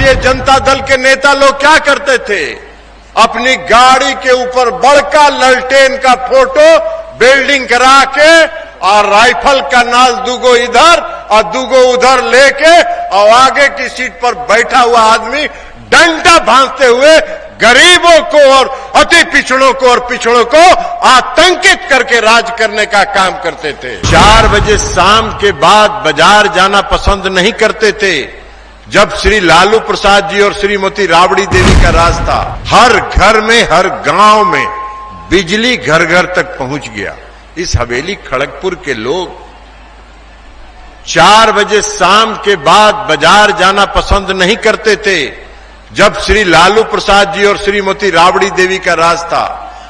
राष्ट्रीय जनता दल के नेता लोग क्या करते थे, अपनी गाड़ी के ऊपर बड़का ललटेन का फोटो बिल्डिंग करा के और राइफल का नाल दुगो इधर और दुगो उधर लेके और आगे की सीट पर बैठा हुआ आदमी डंडा भांजते हुए गरीबों को और अति पिछड़ों को और पिछड़ों को आतंकित करके राज करने का काम करते थे। 4 बजे शाम के बाद बाजार जाना पसंद नहीं करते थे। जब श्री लालू प्रसाद जी और श्रीमती राबड़ी देवी का राज था, हर घर में, हर गांव में बिजली घर घर तक पहुंच गया। इस हवेली खड़गपुर के लोग 4 बजे शाम के बाद बाजार जाना पसंद नहीं करते थे। जब श्री लालू प्रसाद जी और श्रीमती राबड़ी देवी का राज था,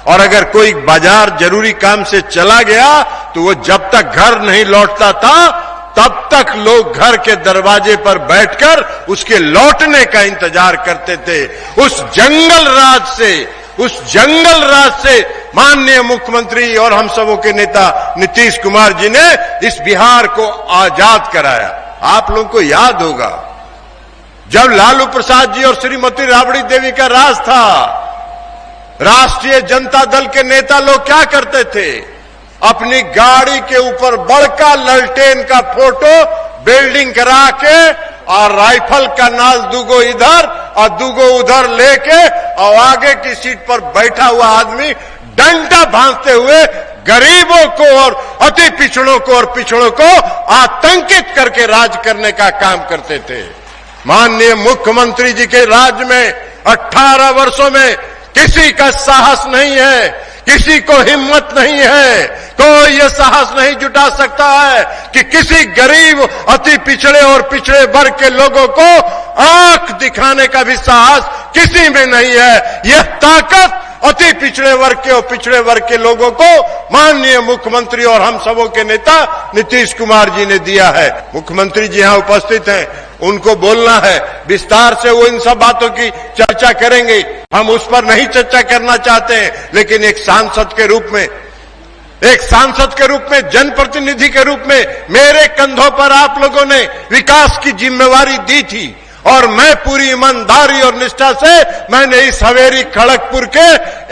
और अगर कोई बाजार जरूरी काम से चला गया तो वो जब तक घर नहीं लौटता था तब तक लोग घर के दरवाजे पर बैठकर उसके लौटने का इंतजार करते थे। उस जंगल राज से माननीय मुख्यमंत्री और हम सबों के नेता नीतीश कुमार जी ने इस बिहार को आजाद कराया। आप लोगों को याद होगा, जब लालू प्रसाद जी और श्रीमती राबड़ी देवी का राज था, राष्ट्रीय जनता दल के नेता लोग क्या करते थे, अपनी गाड़ी के ऊपर बड़का ललटेन का फोटो बिल्डिंग करा के और राइफल का नाल दुगो इधर और दुगो उधर लेके और आगे की सीट पर बैठा हुआ आदमी डंडा भांजते हुए गरीबों को और अति पिछड़ों को और पिछड़ों को आतंकित करके राज करने का काम करते थे। माननीय मुख्यमंत्री जी के राज में 18 वर्षों में किसी का साहस नहीं है, किसी को हिम्मत नहीं है, कोई ये साहस नहीं जुटा सकता है कि किसी गरीब, अति पिछड़े और पिछड़े वर्ग के लोगों को आंख दिखाने का भी साहस किसी में नहीं है। यह ताकत अति पिछड़े वर्ग के और पिछड़े वर्ग के लोगों को माननीय मुख्यमंत्री और हम सबों के नेता नीतीश कुमार जी ने दिया है। मुख्यमंत्री जी यहां उपस्थित हैं, उनको बोलना है विस्तार से, वो इन सब बातों की चर्चा करेंगे। हम उस पर नहीं चर्चा करना चाहते हैं, लेकिन एक सांसद के रूप में, जनप्रतिनिधि के रूप में मेरे कंधों पर आप लोगों ने विकास की जिम्मेवारी दी थी और मैं पूरी ईमानदारी और निष्ठा से मैंने इस हवेली खड़गपुर के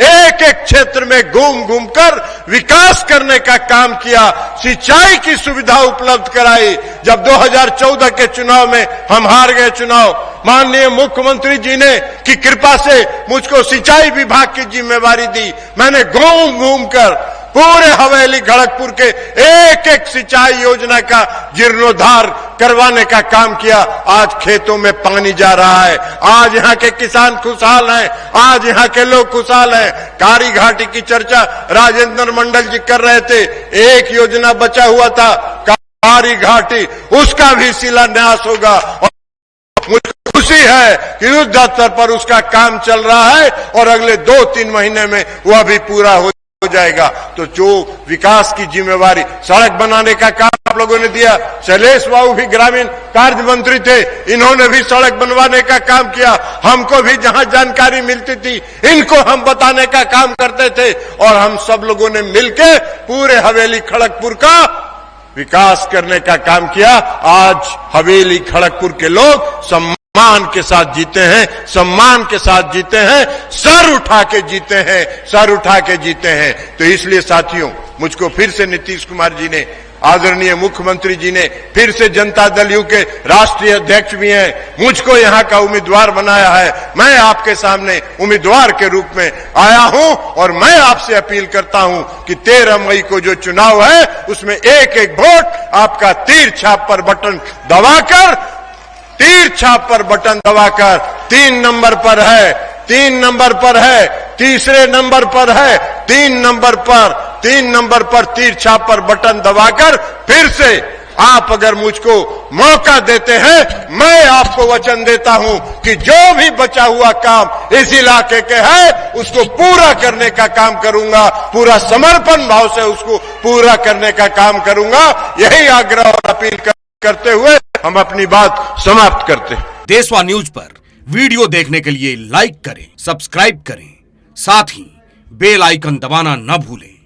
एक एक क्षेत्र में घूम घूम कर विकास करने का काम किया, सिंचाई की सुविधा उपलब्ध कराई। जब 2014 के चुनाव में हम हार गए चुनाव, माननीय मुख्यमंत्री जी ने की कृपा से मुझको सिंचाई विभाग की जिम्मेवारी दी। मैंने घूम घूम कर पूरे हवेली खड़गपुर के एक एक सिंचाई योजना का जीर्णोद्धार करवाने का काम किया। आज खेतों में पानी जा रहा है, आज यहाँ के किसान खुशहाल हैं, आज यहाँ के लोग खुशहाल हैं। कारी घाटी की चर्चा राजेंद्र मंडल जी कर रहे थे, एक योजना बचा हुआ था कारी घाटी, उसका भी शिलान्यास होगा और मुझे खुशी है कि युद्ध स्तर पर उसका काम चल रहा है और अगले 2-3 महीने में वह भी पूरा हो जाएगा। तो जो विकास की जिम्मेवारी, सड़क बनाने का काम आप लोगों ने दिया, शैलेश बाबू भी ग्रामीण कार्य मंत्री थे, इन्होंने भी सड़क बनवाने का काम किया। हमको भी जहां जानकारी मिलती थी इनको हम बताने का काम करते थे और हम सब लोगों ने मिलकर पूरे हवेली खड़गपुर का विकास करने का काम किया। आज हवेली खड़गपुर के लोग सम्मान के साथ जीते हैं, सम्मान के साथ जीते हैं, सर उठा के जीते हैं, सर उठा के जीते हैं। तो इसलिए साथियों, मुझको फिर से नीतीश कुमार जी ने, आदरणीय मुख्यमंत्री जी ने, फिर से जनता दल यू के राष्ट्रीय अध्यक्ष भी हैं, मुझको यहाँ का उम्मीदवार बनाया है। मैं आपके सामने उम्मीदवार के रूप में आया हूं और मैं आपसे अपील करता हूं कि 13 मई को जो चुनाव है उसमें एक एक वोट आपका तीर छाप पर बटन दबाकर 3 नंबर पर है, 3 नंबर पर है, तीसरे नंबर पर है, 3 नंबर पर तीर छाप पर बटन दबाकर फिर से आप अगर मुझको मौका देते हैं, मैं आपको वचन देता हूं कि जो भी बचा हुआ काम इस इलाके के है उसको पूरा करने का काम करूंगा, पूरा समर्पण भाव से उसको पूरा करने का काम करूंगा। यही आग्रह और अपील करते हुए हम अपनी बात समाप्त करते हैं। देशवा न्यूज पर वीडियो देखने के लिए लाइक करें, सब्सक्राइब करें, साथ ही बेल आइकन दबाना न भूलें।